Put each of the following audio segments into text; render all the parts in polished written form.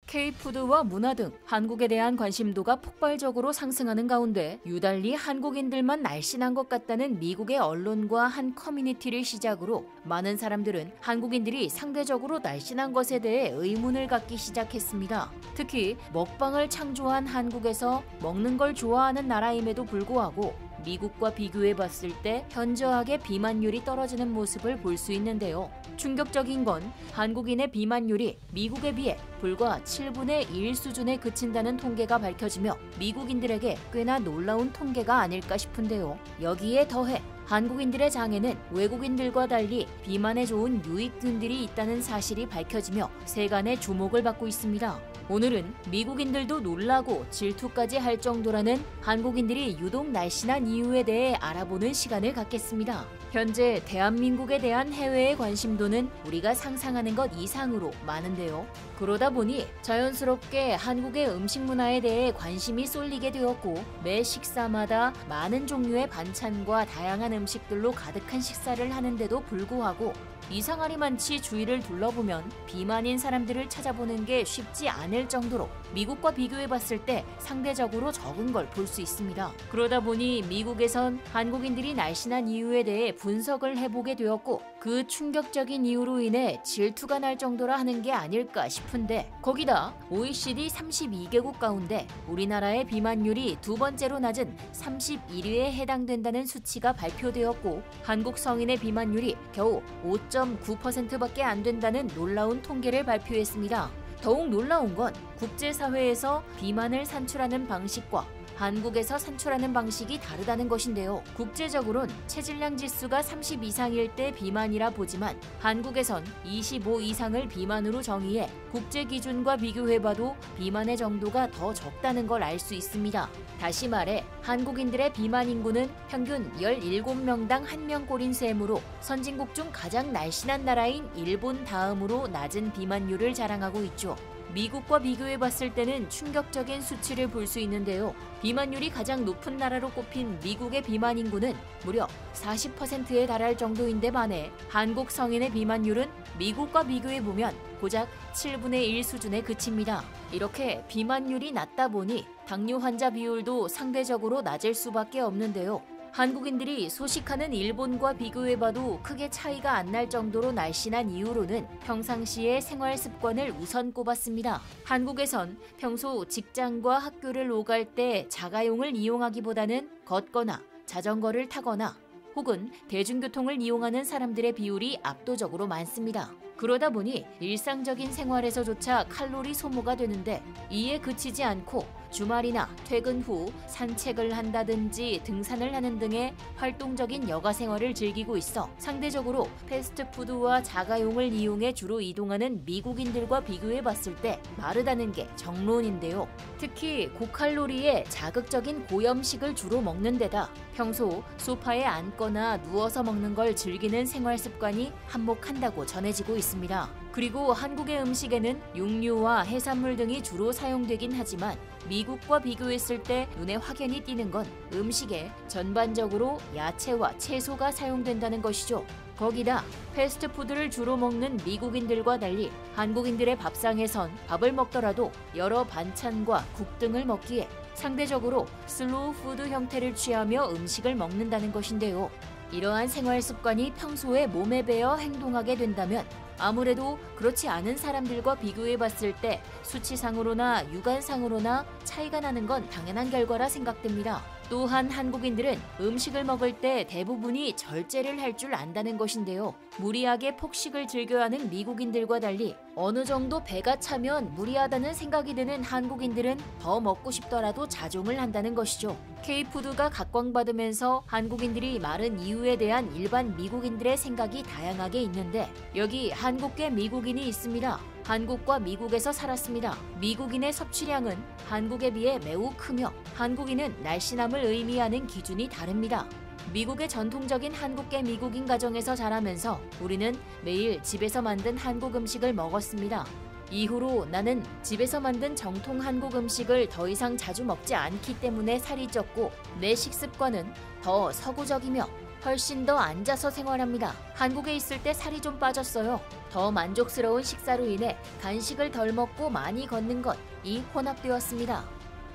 K푸드와 문화 등 한국에 대한 관심도가 폭발적으로 상승하는 가운데 유달리 한국인들만 날씬한 것 같다는 미국의 언론과 한 커뮤니티를 시작으로 많은 사람들은 한국인들이 상대적으로 날씬한 것에 대해 의문을 갖기 시작했습니다. 특히 먹방을 창조한 한국에서 먹는 걸 좋아하는 나라임에도 불구하고 미국과 비교해봤을 때 현저하게 비만율이 떨어지는 모습을 볼 수 있는데요. 충격적인 건 한국인의 비만율이 미국에 비해 불과 7분의 1 수준에 그친다는 통계가 밝혀지며 미국인들에게 꽤나 놀라운 통계가 아닐까 싶은데요. 여기에 더해 한국인들의 장에는 외국인들과 달리 비만에 좋은 유익균들이 있다는 사실이 밝혀지며 세간의 주목을 받고 있습니다. 오늘은 미국인들도 놀라고 질투까지 할 정도라는 한국인들이 유독 날씬한 이유에 대해 알아보는 시간을 갖겠습니다. 현재 대한민국에 대한 해외의 관심도는 우리가 상상하는 것 이상으로 많은데요. 그러다 보니 자연스럽게 한국의 음식 문화에 대해 관심이 쏠리게 되었고 매 식사마다 많은 종류의 반찬과 다양한 음식들로 가득한 식사를 하는데도 불구하고 이상하리만치 주위를 둘러보면 비만인 사람들을 찾아보는 게 쉽지 않을 정도로 미국과 비교해봤을 때 상대적으로 적은 걸 볼 수 있습니다. 그러다 보니 미국에선 한국인들이 날씬한 이유에 대해 분석을 해보게 되었고 그 충격적인 이유로 인해 질투가 날 정도라 하는 게 아닐까 싶은데 거기다 OECD 32개국 가운데 우리나라의 비만율이 두 번째로 낮은 31위에 해당된다는 수치가 발표되었고 한국 성인의 비만율이 겨우 5.9%밖에 안 된다는 놀라운 통계를 발표했습니다. 더욱 놀라운 건 국제사회에서 비만을 산출하는 방식과 한국에서 산출하는 방식이 다르다는 것인데요. 국제적으로는 체질량 지수가 30 이상일 때 비만이라 보지만 한국에선 25 이상을 비만으로 정의해 국제 기준과 비교해봐도 비만의 정도가 더 적다는 걸 알 수 있습니다. 다시 말해 한국인들의 비만 인구는 평균 17명당 1명꼴인 셈으로 선진국 중 가장 날씬한 나라인 일본 다음으로 낮은 비만율을 자랑하고 있죠. 미국과 비교해봤을 때는 충격적인 수치를 볼 수 있는데요. 비만율이 가장 높은 나라로 꼽힌 미국의 비만 인구는 무려 40%에 달할 정도인데 반해 한국 성인의 비만율은 미국과 비교해보면 고작 7분의 1 수준에 그칩니다. 이렇게 비만율이 낮다 보니 당뇨 환자 비율도 상대적으로 낮을 수밖에 없는데요. 한국인들이 소식하는 일본과 비교해봐도 크게 차이가 안 날 정도로 날씬한 이유로는 평상시의 생활 습관을 우선 꼽았습니다. 한국에선 평소 직장과 학교를 오갈 때 자가용을 이용하기보다는 걷거나 자전거를 타거나 혹은 대중교통을 이용하는 사람들의 비율이 압도적으로 많습니다. 그러다 보니 일상적인 생활에서조차 칼로리 소모가 되는데 이에 그치지 않고 주말이나 퇴근 후 산책을 한다든지 등산을 하는 등의 활동적인 여가 생활을 즐기고 있어 상대적으로 패스트푸드와 자가용을 이용해 주로 이동하는 미국인들과 비교해봤을 때 마르다는 게 정론인데요. 특히 고칼로리의 자극적인 고염식을 주로 먹는 데다 평소 소파에 앉거나 누워서 먹는 걸 즐기는 생활 습관이 한몫한다고 전해지고 있습니다. 그리고 한국의 음식에는 육류와 해산물 등이 주로 사용되긴 하지만 미국과 비교했을 때 눈에 확연히 띄는 건 음식에 전반적으로 야채와 채소가 사용된다는 것이죠. 거기다 패스트푸드를 주로 먹는 미국인들과 달리 한국인들의 밥상에선 밥을 먹더라도 여러 반찬과 국 등을 먹기에 상대적으로 슬로우 푸드 형태를 취하며 음식을 먹는다는 것인데요. 이러한 생활 습관이 평소에 몸에 배어 행동하게 된다면 아무래도 그렇지 않은 사람들과 비교해봤을 때 수치상으로나 육안상으로나 차이가 나는 건 당연한 결과라 생각됩니다. 또한 한국인들은 음식을 먹을 때 대부분이 절제를 할 줄 안다는 것인데요. 무리하게 폭식을 즐겨야 하는 미국인들과 달리 어느 정도 배가 차면 무리하다는 생각이 드는 한국인들은 더 먹고 싶더라도 자종을 한다는 것이죠. K푸드가 각광받으면서 한국인들이 마른 이유에 대한 일반 미국인들의 생각이 다양하게 있는데 여기 한국계 미국인이 있습니다. 한국과 미국에서 살았습니다. 미국인의 섭취량은 한국에 비해 매우 크며 한국인은 날씬함을 의미하는 기준이 다릅니다. 미국의 전통적인 한국계 미국인 가정에서 자라면서 우리는 매일 집에서 만든 한국 음식을 먹었습니다. 이후로 나는 집에서 만든 정통 한국 음식을 더 이상 자주 먹지 않기 때문에 살이 쪘고 내 식습관은 더 서구적이며 훨씬 더 앉아서 생활합니다. 한국에 있을 때 살이 좀 빠졌어요. 더 만족스러운 식사로 인해 간식을 덜 먹고 많이 걷는 것이 혼합되었습니다.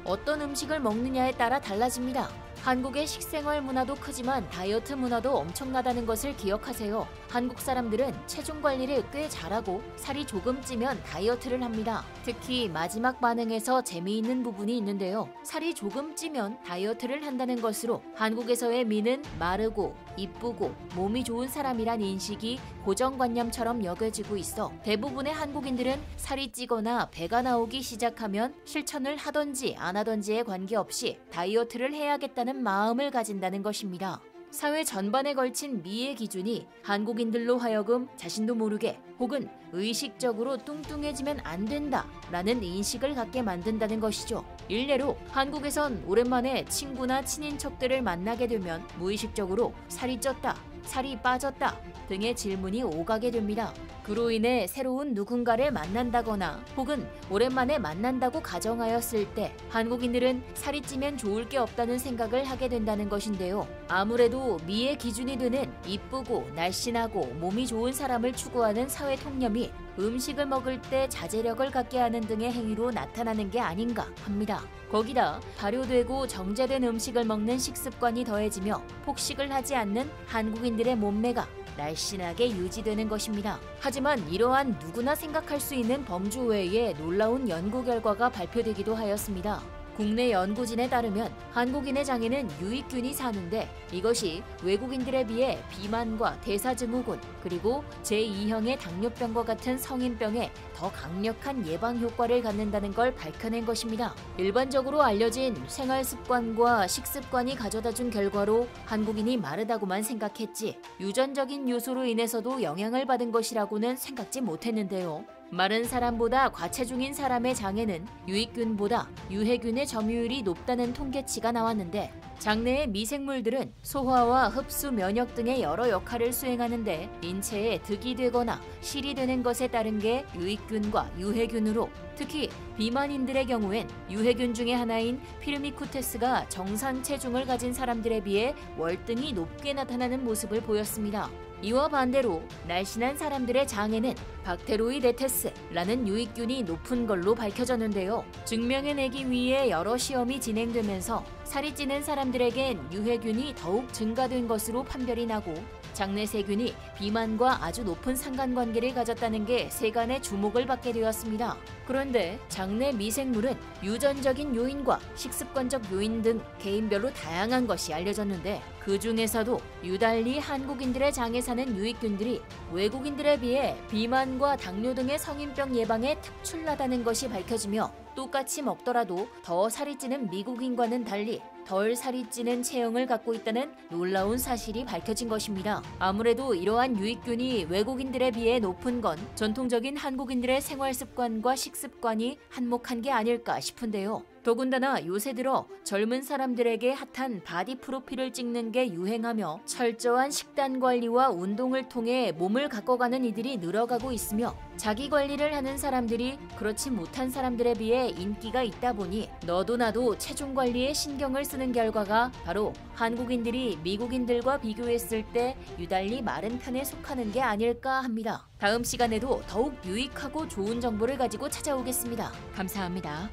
어떤 음식을 먹느냐에 따라 달라집니다. 한국의 식생활 문화도 크지만 다이어트 문화도 엄청나다는 것을 기억하세요. 한국 사람들은 체중 관리를 꽤 잘하고 살이 조금 찌면 다이어트를 합니다. 특히 마지막 반응에서 재미있는 부분이 있는데요. 살이 조금 찌면 다이어트를 한다는 것으로 한국에서의 미는 마르고 이쁘고 몸이 좋은 사람이란 인식이 고정관념처럼 여겨지고 있어 대부분의 한국인들은 살이 찌거나 배가 나오기 시작하면 실천을 하던지 안 하던지에 관계없이 다이어트를 해야겠다는 마음을 가진다는 것입니다. 사회 전반에 걸친 미의 기준이 한국인들로 하여금 자신도 모르게 혹은 의식적으로 뚱뚱해지면 안 된다라는 인식을 갖게 만든다는 것이죠. 일례로 한국에선 오랜만에 친구나 친인척들을 만나게 되면 무의식적으로 살이 쪘다, 살이 빠졌다 등의 질문이 오가게 됩니다. 그로 인해 새로운 누군가를 만난다거나 혹은 오랜만에 만난다고 가정하였을 때 한국인들은 살이 찌면 좋을 게 없다는 생각을 하게 된다는 것인데요. 아무래도 미의 기준이 되는 이쁘고 날씬하고 몸이 좋은 사람을 추구하는 사회 통념이 음식을 먹을 때 자제력을 갖게 하는 등의 행위로 나타나는 게 아닌가 합니다. 거기다 발효되고 정제된 음식을 먹는 식습관이 더해지며 폭식을 하지 않는 한국인들의 몸매가 날씬하게 유지되는 것입니다. 하지만 이러한 누구나 생각할 수 있는 범주 외에 놀라운 연구 결과가 발표되기도 하였습니다. 국내 연구진에 따르면 한국인의 장에는 유익균이 사는데 이것이 외국인들에 비해 비만과 대사증후군 그리고 제2형의 당뇨병과 같은 성인병에 더 강력한 예방 효과를 갖는다는 걸 밝혀낸 것입니다. 일반적으로 알려진 생활 습관과 식습관이 가져다준 결과로 한국인이 마르다고만 생각했지 유전적인 요소로 인해서도 영향을 받은 것이라고는 생각지 못했는데요. 마른 사람보다 과체중인 사람의 장에는 유익균보다 유해균의 점유율이 높다는 통계치가 나왔는데 장내의 미생물들은 소화와 흡수, 면역 등의 여러 역할을 수행하는데 인체에 득이 되거나 실이 되는 것에 따른 게 유익균과 유해균으로 특히 비만인들의 경우엔 유해균 중의 하나인 피르미쿠테스가 정상 체중을 가진 사람들에 비해 월등히 높게 나타나는 모습을 보였습니다. 이와 반대로 날씬한 사람들의 장에는 박테로이데테스라는 유익균이 높은 걸로 밝혀졌는데요. 증명해내기 위해 여러 시험이 진행되면서 살이 찌는 사람들에겐 유해균이 더욱 증가된 것으로 판별이 나고 장내 세균이 비만과 아주 높은 상관관계를 가졌다는 게 세간의 주목을 받게 되었습니다. 그런데 장내 미생물은 유전적인 요인과 식습관적 요인 등 개인별로 다양한 것이 알려졌는데 그 중에서도 유달리 한국인들의 장에 사는 유익균들이 외국인들에 비해 비만과 당뇨 등의 성인병 예방에 특출나다는 것이 밝혀지며 똑같이 먹더라도 더 살이 찌는 미국인과는 달리 덜 살이 찌는 체형을 갖고 있다는 놀라운 사실이 밝혀진 것입니다. 아무래도 이러한 유익균이 외국인들에 비해 높은 건 전통적인 한국인들의 생활 습관과 식습관이 한몫한 게 아닐까 싶은데요. 더군다나 요새 들어 젊은 사람들에게 핫한 바디 프로필을 찍는 게 유행하며 철저한 식단 관리와 운동을 통해 몸을 가꿔가는 이들이 늘어가고 있으며 자기 관리를 하는 사람들이 그렇지 못한 사람들에 비해 인기가 있다 보니 너도 나도 체중 관리에 신경을 쓰는 결과가 바로 한국인들이 미국인들과 비교했을 때 유달리 마른 편에 속하는 게 아닐까 합니다. 다음 시간에도 더욱 유익하고 좋은 정보를 가지고 찾아오겠습니다. 감사합니다.